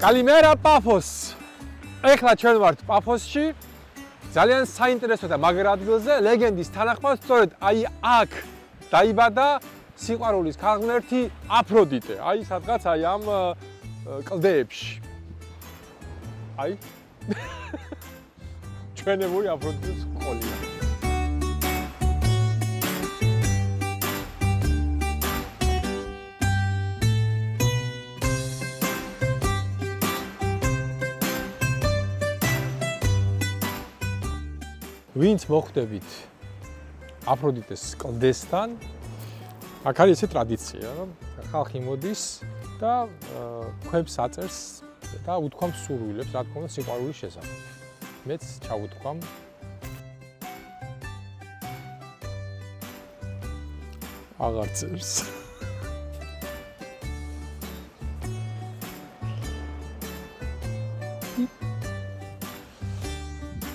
Kalimera Pafos. ეხლა ჩვენ ვართ პაფოსში. ძალიან საინტერესო და მაგრ ადგილზე ლეგენდის თანახმად სწორედ აი აქ დაიბადა სიყვარულის ქალღმერთი აფროდიტე. აი სადღაც აი ამ კლდეებში. აი ჩვენებული აფროდიტეს ყოლია. ვინც მოხვდებით აფროდიტეს კლდესთან, აქ არის ეს ტრადიცია, რომ ხალხი მოდის და ქვებს აწერს და უთქვამს სურვილებს, რა თქმა უნდა, სიყვარულის შესახებ. მეც ჩავუთქვამ. აღარ წერს.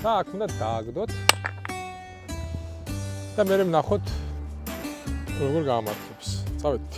და აქ უნდა დააგდოთ. და მე ვნახოთ როგორ გაამართლებს. წავედით.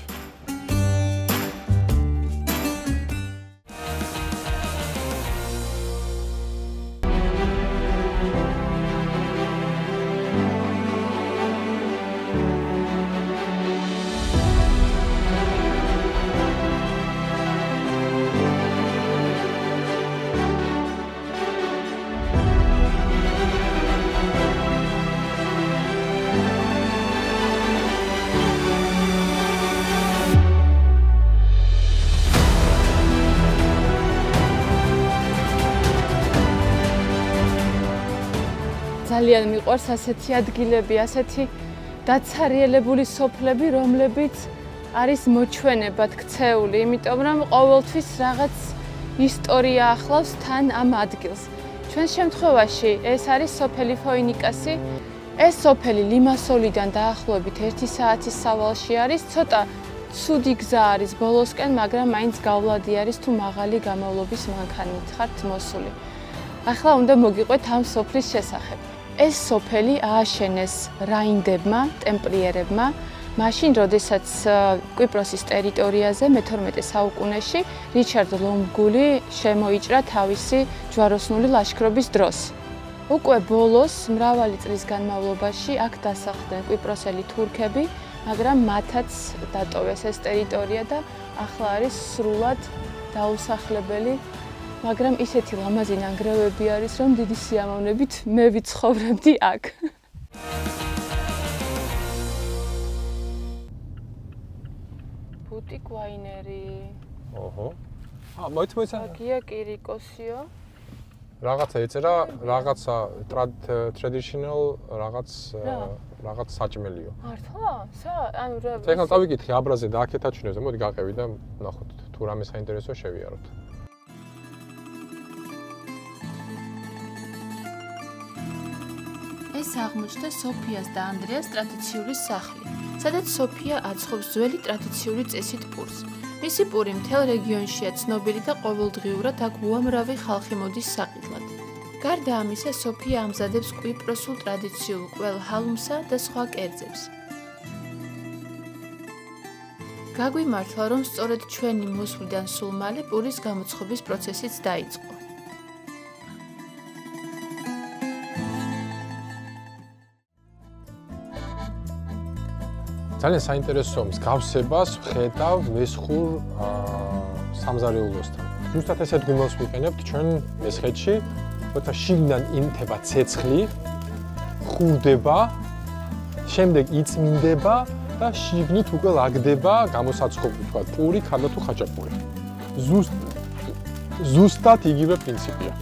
ძალიან მიყვარს ასეთი ადგილები, ასეთი დაცარიელებული სოფლები, რომლებიც არის მოჩვენებად ქცეული, იმიტომ რომ ყოველთვის რაღაც ისტორია ახლავს თან ამ ადგილს. ჩვენ შემთხვევაში ეს არის სოფელი ფოინიკასი. ეს სოფელი ლიმასოლიდან დაახლოებით 1 საათის სავალში არის, ცოტა ცუდი გზა არის ბოლოსკენ, მაგრამ მაინც გავლადი არის თუ მაღალი გამოვლობის მანქანით ხართ მოსული. ახლა უნდა მოგიყვეთ ამ სოფლის შესახებ. ეს სოფელი ააშენეს რაინდებმა, ტემპლიერებმა, მაშინ, როდესაც კვიპროსის ტერიტორიაზე მე-12 საუკუნეში რიჩარდ ლომგული შემოიჭრა თავისი ჯვაროსნული ლაშქრობის დროს. უკვე ბოლოს მრავალი წლის განმავლობაში აქ დასახლდნენ კვიპროსელი თურქები, მაგრამ მათაც დატოვეს ეს ტერიტორია და ახლა არის სრულად დაუსახლებელი. მაგრამ ისეთი ლამაზი ნანგრევები არის, რომ დიდი სიამოვნებით მე ვიცხოვრებდი აქ. ბუტიკ ვაინერი. ოჰო. მოიცა. გია კირიკოსიო. რაღაცა ეწერა, რაღაცა traditional, რაღაც საჭმელიო. მართლა? ანუ რა. ეხლა წავიკითხე აბრაზე და აქეთ აჩვენებს, მოდი გაყევი და ნახოთ თუ რამე საინტერესო შევიაროთ. ეს აღმოჩნდა სოფიას და ანდრეას ტრადიციული სახლი, სადაც სოფია აცხობს ძველი ტრადიციული წესით პურს. მისი პური მთელ რეგიონშია ცნობილი და ყოველდღიურად აქ უამრავი ხალხი მოდის საყიდლად. გარდა ამისა, სოფია ამზადებს კვიპროსულ ტრადიციულ ყველ ჰალუმსა და სხვა კერძებს. გაგვიმართლა, რომ სწორედ ჩვენი მოსვლიდან სულ მალე პურის გამოცხობის პროცესიც დაიწყო. ძალიან საინტერესო მსგავსებას ვხედავ მესხურ სამზარეულოსთან. ზუსტად ესეთ გუმელს ვიყენებთ ჩვენ მესხეთში, როცა შიგნიდან ინთება ცეცხლი, ხურდება, შემდეგ იწმინდება და შიგნით უკვე ლაგდება გამოსაცხობი, თქვა პური, ქალა თუ ხაჭაპური. ზუსტად იგივე პრინციპია.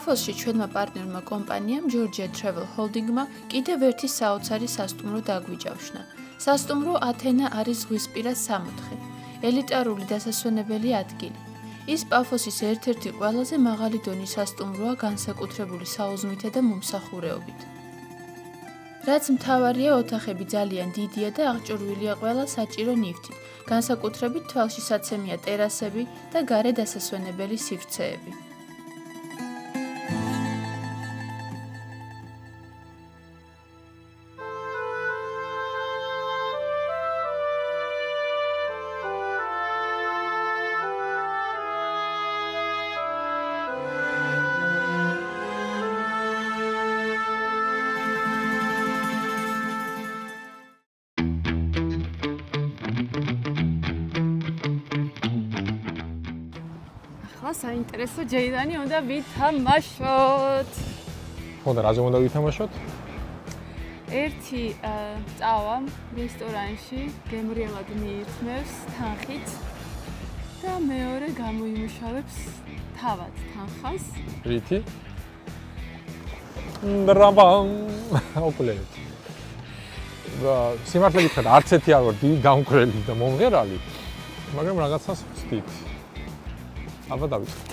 პაფოსში ჩვენმა პარტნიორმა კომპანიამ Georgia Travel Holding-მა კიდევ ერთი საოცარი სასტუმრო დაგვიჯავშნა. სასტუმრო ათენა არის ზღვისპირა სამოთხე, ელიტარული დასასვენებელი ადგილი. ის პაფოსის ერთ-ერთი ყველაზე მაღალი დონის სასტუმროა განსაკუთრებული საუზმითა და მომსახურეობით. რაც მთავარია, ოთახები ძალიან დიდია და აღჭურვილია ყველა საჭირო ნივთით, განსაკუთრებით თვალშისაცემია ტერასები და გარე დასასვენებელი სივრცეები. საინტერესო ჯეიდანი უნდა ვითამაშოთ. ხოდა რაზე უნდა ვითამაშოთ? ერთი წავა რესტორანში, გემრიელად მიირთმევს თანხით და მეორე გამოიმუშავებს თავად თანხას. რითი? ბრაბამ! ოპლეთ. სიმართლე გითხრათ, არც ერთი არ ვარ დიდი გამკვრელი და მომღერალი, მაგრამ რაღაცას ვწდით. აბა დავიწყოთ.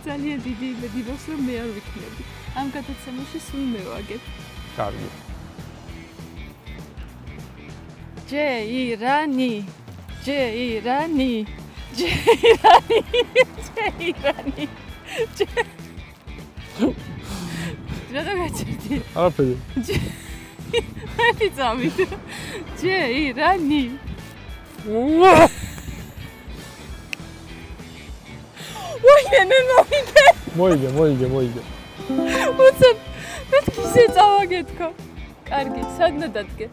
ძალიან დიდი იმედი მაქვს, რომ მე არ ვიქნები. ამ გადაცემაში სულ მე ვაგებ. კარგი. ჯეირანი. რა გაჭირდი? არაფერი. აი წამით. ჯეირანი. მოიგე. უცებ, მეთქი წავაგეთქო. კარგი, სადნა დადგე.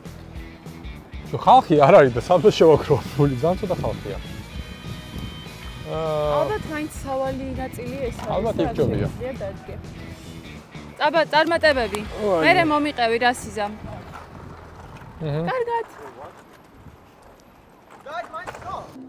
ხალხი არ არის და სადღა შევაქროვებული, ძალიან ცოტა ხალხია. ალბათ მაინც სავალი ნაწილი ეს არის. ალბათ იგჭობია. დადგე. აბა, წარმატებები. მერე მომიყევი რა სიზამ. კარგად. Guys, mine's gone.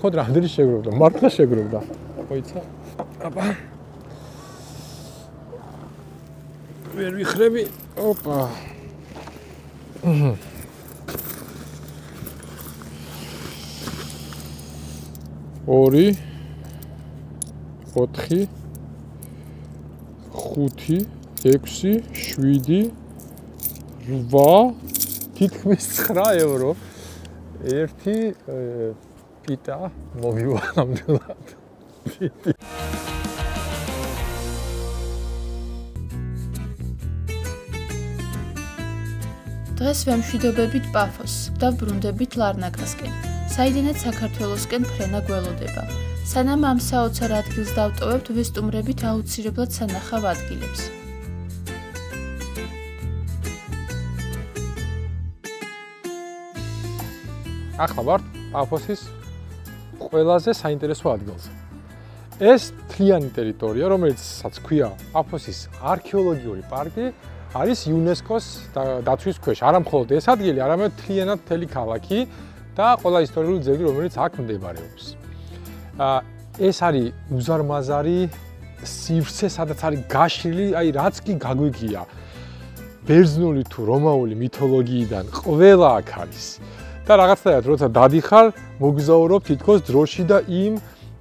ხოდ რამდენი შეგროვდა? მართლა შეგროვდა. მოიცა? აბა. ვერ ვიხრები. ოპა. ორი 4 5 6 7 8 თითქმის 9 евро. ერთი პიტა მოვივა ნამდვილად. დღეს ვემშვიდობებით პაფოსს და ვბრუნდებით ლარნაკასკენ, საიდანაც საქართველოსკენ ფრენა გველოდება. სანამ ამ საოცარ ადგილს დავტოვებთ, ვესტუმრებით აუცილებლად სანახავ ადგილებს. ახლა ვართ პაფოსის ყველაზე საინტერესო ადგილზე. ეს მთლიანი ტერიტორია, რომელსაც ქვია პაფოსის არქეოლოგიური პარკი, არის UNESCO-ს დაცვის ქვეშ. არა მხოლოდ ეს ადგილი, არამედ მთლიანად მთელი ქალაქი და ყველა ისტორიული ძეგლი, რომელიც აქ მდებარეობს. ეს არის უზარმაზარი სივრცე, სადაც არის გაშლილი, აი რაც კი გაგვიგია. ბერძნული თუ რომაული მითოლოგიიდან ყველა აქ არის. და რაღაცნაირად როცა დადიხარ, მოგზაურობ თითქოს დროში და იმ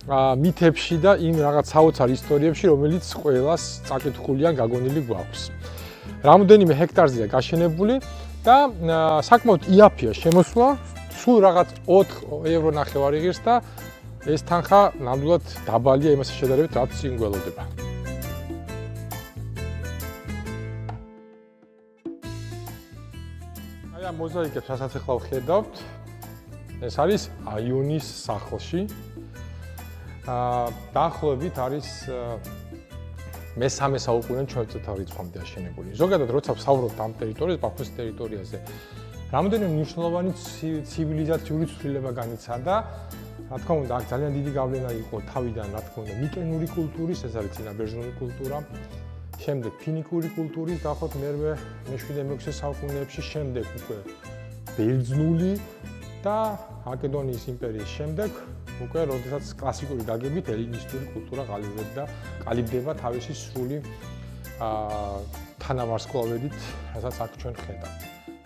მითებში და იმ რაღაც საოცარ ისტორიებში, რომელიც ყველას წაკითხული ან გაგონილი გვაქვს. რამოდენიმე ჰექტარზეა გაშენებული და საკმაოდ იაფია შემოსვლა, სულ რაღაც 4 ევრო ნახევარი ღირს და ეს თანხა ნამდვილად დაბალია იმასთან შედარებით, რაც წინ გველოდება. აი ამ მოზაიკებს, რასაც ახლა ვხედავთ, ეს არის აიონის სახლში. დაახლოებით არის მე-3 საუკუნიდან ჩვენ წელთაღრიცხვამდე აშენებული. ზოგადად როცა ვსაუბრობთ ამ ტერიტორიაზე, პაფოსის ტერიტორიაზე, რამდენიმე მნიშვნელოვანი ცივილიზაციური ცვლილება განიცადა. რა თქმა უნდა, აქ ძალიან დიდი გავლენა იყო თავიდან, რა თქმა უნდა, მიკენური კულტურის, ეს არის წინაბერძნული კულტურა, შემდეგ ფინიკური კულტურის, დაახლოებით მე-7-6 საუკუნეებში, შემდეგ უკვე ბერძნული და მაკედონიის იმპერიის შემდეგ უკვე როდესაც კლასიკური გაგებით ელინისტური კულტურა ყალიბდება თავისი სრული თანავარსკვლავედით, რასაც აქ ჩვენ ხედავთ.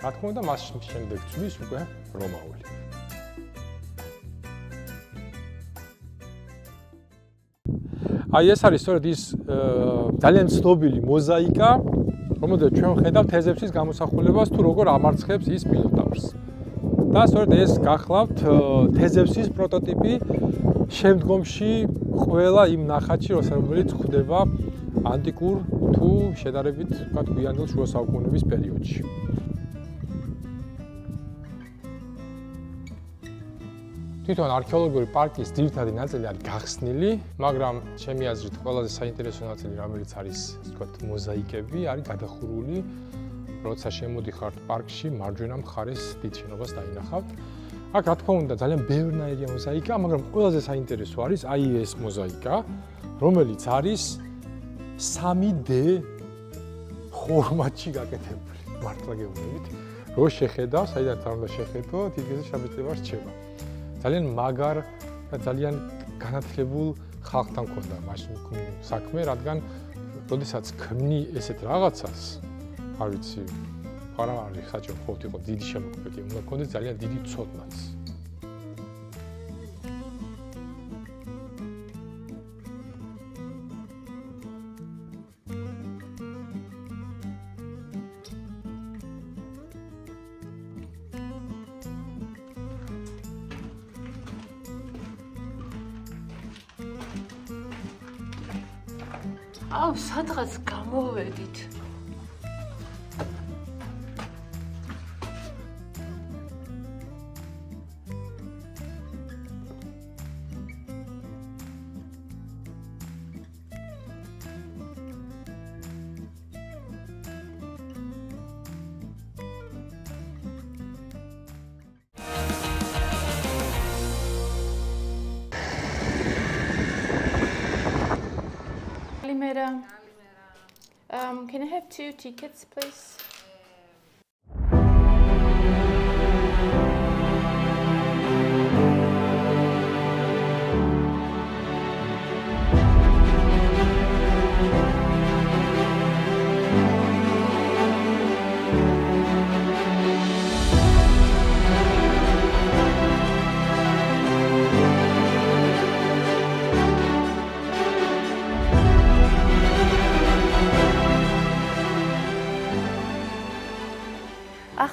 რა თქმა უნდა, მას შემდეგ წვის უკვე რომაული. აი ეს არის სწორედ ის ძალიან ცნობილი მოზაიკა, რომელზეც ჩვენ ხედავთ თეზევსის გამოსახულებას თუ როგორ ამარცხებს ის მინოტავრს. და სწორედ ეს გახლავთ თეზევსის პროტოტიპი შემდგომში ყველა იმ ნახატში, რომელიც ხდება ანტიკურ თუ შედარებით ვთქვათ გვიანდელ შუა საუკუნეების პერიოდში. თვითონ არქეოლოგიური პარკის ძირითადი ნაწილი არის გახსნილი, მაგრამ ჩემი აზრით ყველაზე საინტერესო ნაწილი, რომელიც არის, ვთქვათ, მოზაიკები, არის გადახურული, როცა შემოდიხართ პარკში, მარჯვენა მხარეს დიდ შენობას დაინახავთ. აქ რა თქმა უნდა, ძალიან ბევრნაირია მოზაიკა, მაგრამ ყველაზე საინტერესო არის აი ეს მოზაიკა, რომელიც არის 3D ფორმატში გაკეთებული, მართლა გეუბნებით. რო შეხედავ, საიდანაც არ უნდა შეხედო, თითქმის შაბეჭდება რჩება. ძალიან მაგარ და ძალიან განათლებულ ხალხთან მქონდა მაშინ საქმე, რადგან როდესაც ქმნი ესეთ რაღაცას, არ ვიცი, არა არის საჭირო მხოლოდ იყო დიდი შემოქმედი, უნდა გქონდეს ძალიან დიდი ცოდნაც. აუ, სადღაც გამოვედით. Can I have 2 tickets, please?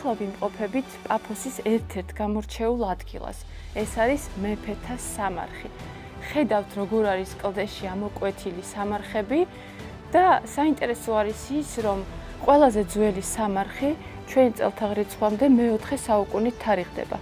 ახლა ვიმყოფებით პაფოსის ერთ-ერთ გამორჩეულ ადგილას. ეს არის მეფეთა სამარხი. ხედავთ როგორ არის კლდეში ამოკვეთილი სამარხები და საინტერესო არის ის, რომ ყველაზე ძველი სამარხი ჩვენი წელთაღრიცხვამდე მე-4 საუკუნით თარიღდება.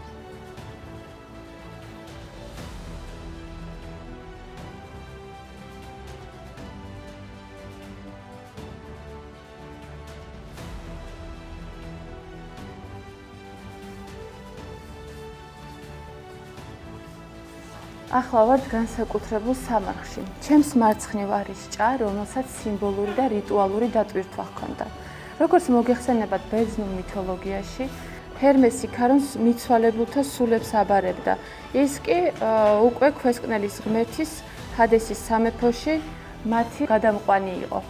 ახლა ვართ განსაკუთრებულ სამარხში. ჩემს მარცხნივ არის ჭა, რომელსაც სიმბოლური და რიტუალური დატვირთვა ჰქონდა. როგორც მოგეხსენებათ ბერძნულ მითოლოგიაში, ჰერმესი ქარონს მიცვალებულთა სულებს აბარებდა. ის კი უკვე ქვესკნელის ღმერთის ჰადესის სამეფოში მათი გადამყვანი იყო.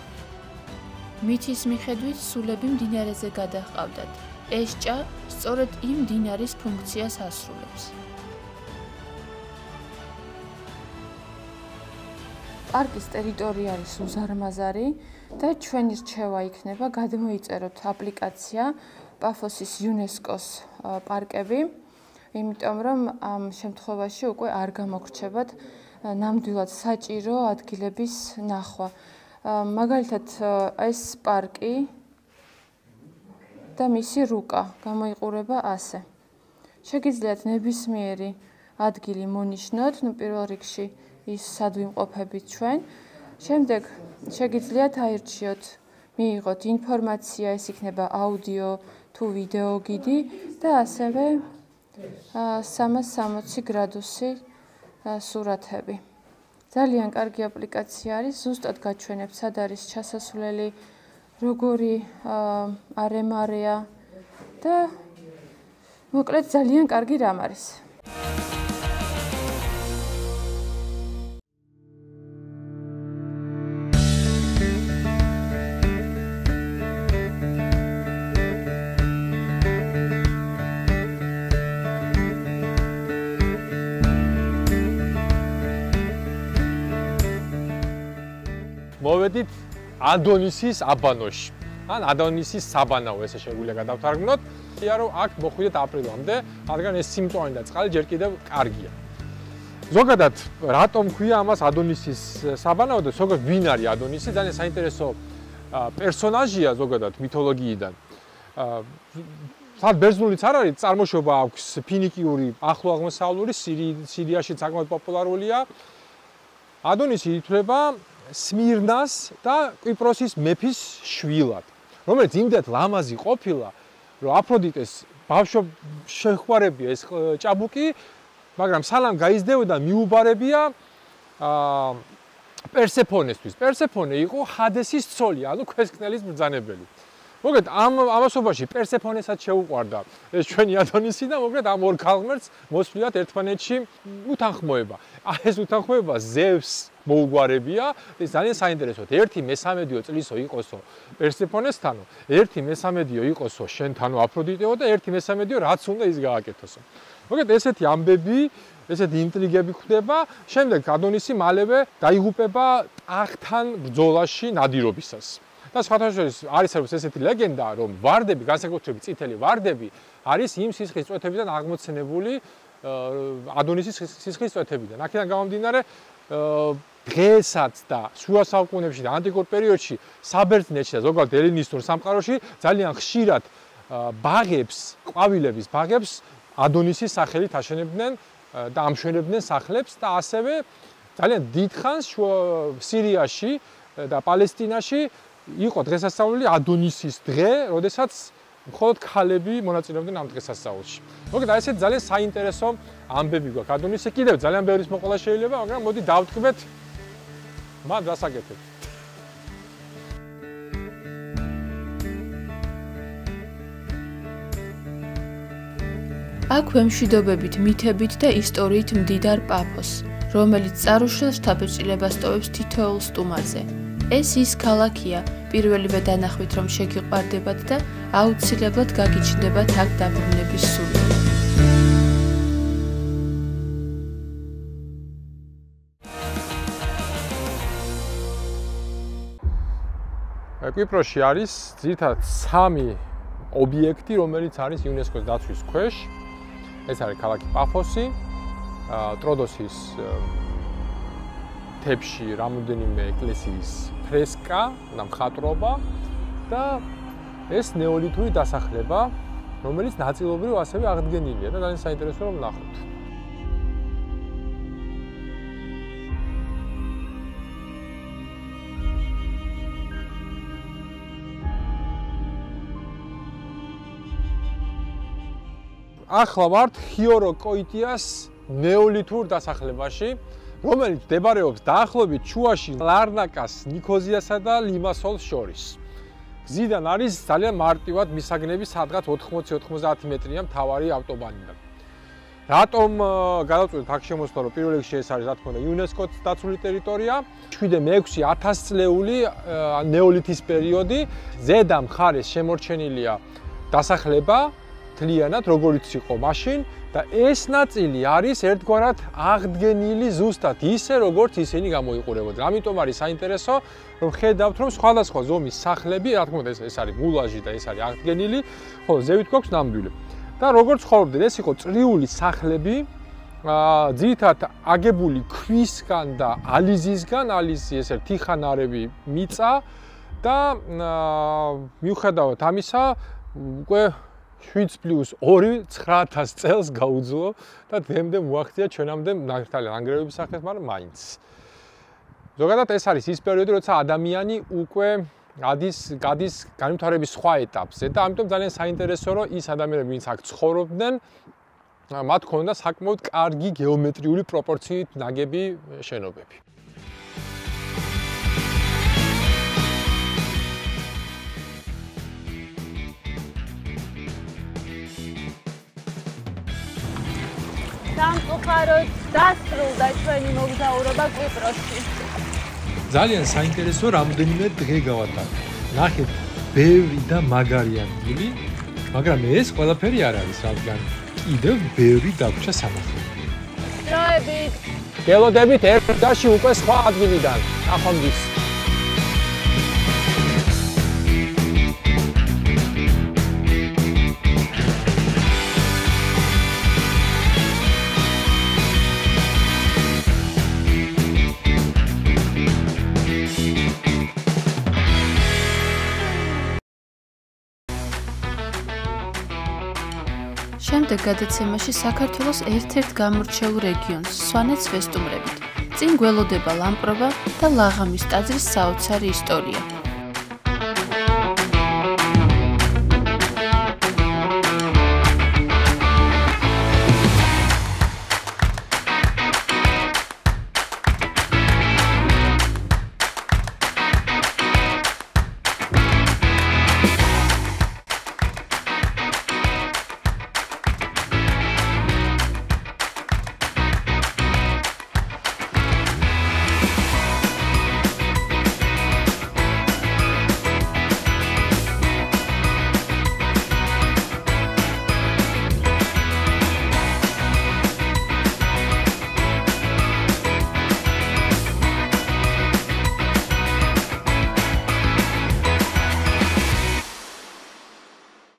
მითის მიხედვით სულები მდინარეზე გადაჰყავდათ. ეს ჭა სწორედ იმ მდინარის ფუნქციას ასრულებს. პარკის ტერიტორია არის უზარმაზარი და ჩვენი რჩევა იქნება გადმოიწეროთ აპლიკაცია პაფოსის იუნესკოს პარკები, იმიტომ რომ ამ შემთხვევაში უკვე არ გამოგრჩებათ ნამდვილად საჭირო ადგილების ნახვა. მაგალითად, ეს პარკი და მისი რუკა გამოიყურება ასე. შეგიძლიათ ნებისმიერი ადგილი მონიშნოთ, პირველ რიგში ის სად ვიმყოფებით ჩვენ. შემდეგ შეგიძლიათ აირჩიოთ, მიიღოთ ინფორმაცია, ეს იქნება აუდიო თუ ვიდეო გიდი და ასევე 360 გრადუსი სურათები. ძალიან კარგი აპლიკაცია არის, ზუსტად გაჩვენებთ, სად არის ჩასასვლელი, როგორი არემარეა და მოკლედ ძალიან კარგი რამ არის. მოვედით ადონისის აბანოში. ან ადონისის საბანაო, ესე შეგვიძლია გადავთარგმნოთ. ია რომ აქ მოხვიდეთ აპრილამდე, რადგან ეს სიმწვანე და წყალი ჯერ კიდევ კარგია. ზოგადად, რატომ ქვია ამას ადონისის საბანაო და ზოგადად ვინ არის ადონისი? ძალიან საინტერესო პერსონაჟია ზოგადად მითოლოგიიდან. სად ბერძნულიც არ არის, წარმოშობა აქვს ფინიკიური, ახლო აღმოსავლური, სირიაში საკმაოდ პოპულარულია. ადონისი ითვლება სმირნას და კვიპროსის მეფის შვილად, რომელიც იმდენად ლამაზი ყოფილა, რომ აფროდიტეს ბავშვობ შეხვარებია ეს ჭაბუკი, მაგრამ სალამ გაიზრდებოდა მიუბარებია პერსეფონესთვის. პერსეფონე იყო ჰადესის ცოლი, ანუ ქვესკნელის ბრძანებელი. მოკლედ ამასობაში პერსეფონესაც შეუყვარდა ეს ჩვენი ადონისი და მოკლედ ამ ორ ქალღმერთს მოსვლიათ ერთმანეთში უთანხმოება. ეს უთანხმოება ზევს მოუგვარებია, ეს ძალიან საინტერესოა. 1/3 წლისო იყოსო პერსეფონესთანო, 1/3 იყოსო შენთანო აფროდიტეო და 1/3 რაც უნდა ის გააკეთოსო. მოკლედ ესეთი ამბები, ესეთი ინტრიგები ხდება, შემდეგ ადონისი მალევე დაიღუპება ტახტთან ბრძოლაში ნადირობისას. და სხვათაშორის არის ესეთი ლეგენდა, რომ ვარდები, განსაკუთრებით წითელი ვარდები, არის იმ სისხლის წვეთებიდან აღმოცენებული ადონისის სისხლის წვეთებიდან. აქედან გამომდინარე, დღესაც და შუა საუკუნეებში და ანტიკურ პერიოდში საბერძნეთში და ზოგადად ელინისტურ სამყაროში ძალიან ხშირად ბაღებს, ყვავილების ბაღებს ადონისის სახელით აშენებდნენ და ამშვენებდნენ სახლებს და ასევე ძალიან დიდხანს სირიაში და პალესტინაში იყო დღესასწაული ადონისის დღე, როდესაც მხოლოდ ქალები მონაწილეობდნენ ამ დღესასწაულში. მოკლედ აი ესეთი ძალიან საინტერესო ამბები გვაქვს ადონისზე. კიდევ ძალიან ბევრის მოყოლა შეიძლება, მაგრამ მოდი დავთქმეთ მათ დასაკეთებ. აქ ვემშვიდობებით მითებით და ისტორიით მდიდარ პაფოს, რომელიც წარუშლელს თაფეჭილებას ტოვებს თითოეულ სტუმარზე. ეს ის ქალაქია, პირველივე დანახვით რომ შეგიყვარდებათ და აუცილებლად გაგიჩნდებათ აქ დაბრუნების სული. კვიპროსში არის ძირითადად 3 ობიექტი, რომელიც არის იუნესკოს დაცვის ქვეშ. ეს არის ქალაქი პაფოსი, ტროდოსის თებში რამოდენიმე ეკლესიის ფრესკა და მხატვრობა და ეს ნეოლითური დასახლება, რომელიც ნაწილობრივ ასევე აღდგენილია და ძალიან საინტერესოა რომ ნახოთ. ახლა ვართ ხიოროკოიტიას ნეოლითურ დასახლებაში, რომელიც მდებარეობს დაახლოებით შუაში ლარნაკას, ნიქოზიასა და ლიმასოლს შორის. გზიდან არის ძალიან მარტივად მისაგნები სადღაც 80-90 მეტრია მთავარი ავტობანიდან. რატომ გადავწყვეტ აქ შემოსვლა, რომ პირველ რიგში ეს არის რა თქმა უნდა იუნესკოს დაცული ტერიტორია, 7-6-1000 წლეული ნეოლითის პერიოდი, ზედა მხარეს შემორჩენილია დასახლება თლიანად როგორიც იყო მაშინ და ეს ნაწილი არის ერთგვარად აღდგენილი ზუსტად ისე როგორც ისინი გამოიყურებოდნენ. ამიტომ არის საინტერესო რომ ხედავთ რომ სხვადასხვა ზომის სახლები, რა თქმა უნდა ეს არის მულაჟი და ეს არის აღდგენილი, ხოლო ზევით გვაქვს ნამდვილი. და როგორც ხოვებდნენ, ეს იყო წრიული სახლები, ძირითადად აგებული ქვისგან და ალიზისგან, ალიზი ეს ერთი თიხანარევი მიწა და მიუხედავად ამისა, უკვე 7+2 900 წელს გაუძლო და დღემდე მოაღწია ჩვენამდე ნახტალი ანგრევების სახით, მაგრამ მაინც. ზოგადად ეს არის ის პერიოდი, როცა ადამიანი უკვე გადის განვითარების სხვა ეტაპზე და ამიტომ ძალიან საინტერესოა, რომ ის ადამიანები, ვინც აქ ცხოვრობდნენ, მათ ჰქონდა საკმაოდ კარგი გეომეტრიული პროპორციით ნაგები შენობები. სამწუხაროდ დასრულდა ჩვენი მოგზაურობა კვიპროსში. ძალიან საინტერესო რამდენიმე დღე გავატარეთ. ნახეთ, ბევრი და მაგარი ადგილი, მაგრამ ეს ყველაფერი არ არის, რადგან კიდევ ბევრი დაგვრჩა სამახლობლო. დროებით. გელოდებით ერთ დღეში უკვე სხვა ადგილიდან. ახონდის. შემდეგ გადაცემაში საქართველოს ერთ-ერთ გამორჩეულ რეგიონს, სვანეთს ვესტუმრებით. წინ გველოდება ლამპრობა და ლაღამის ტაძრის საოცარი ისტორია.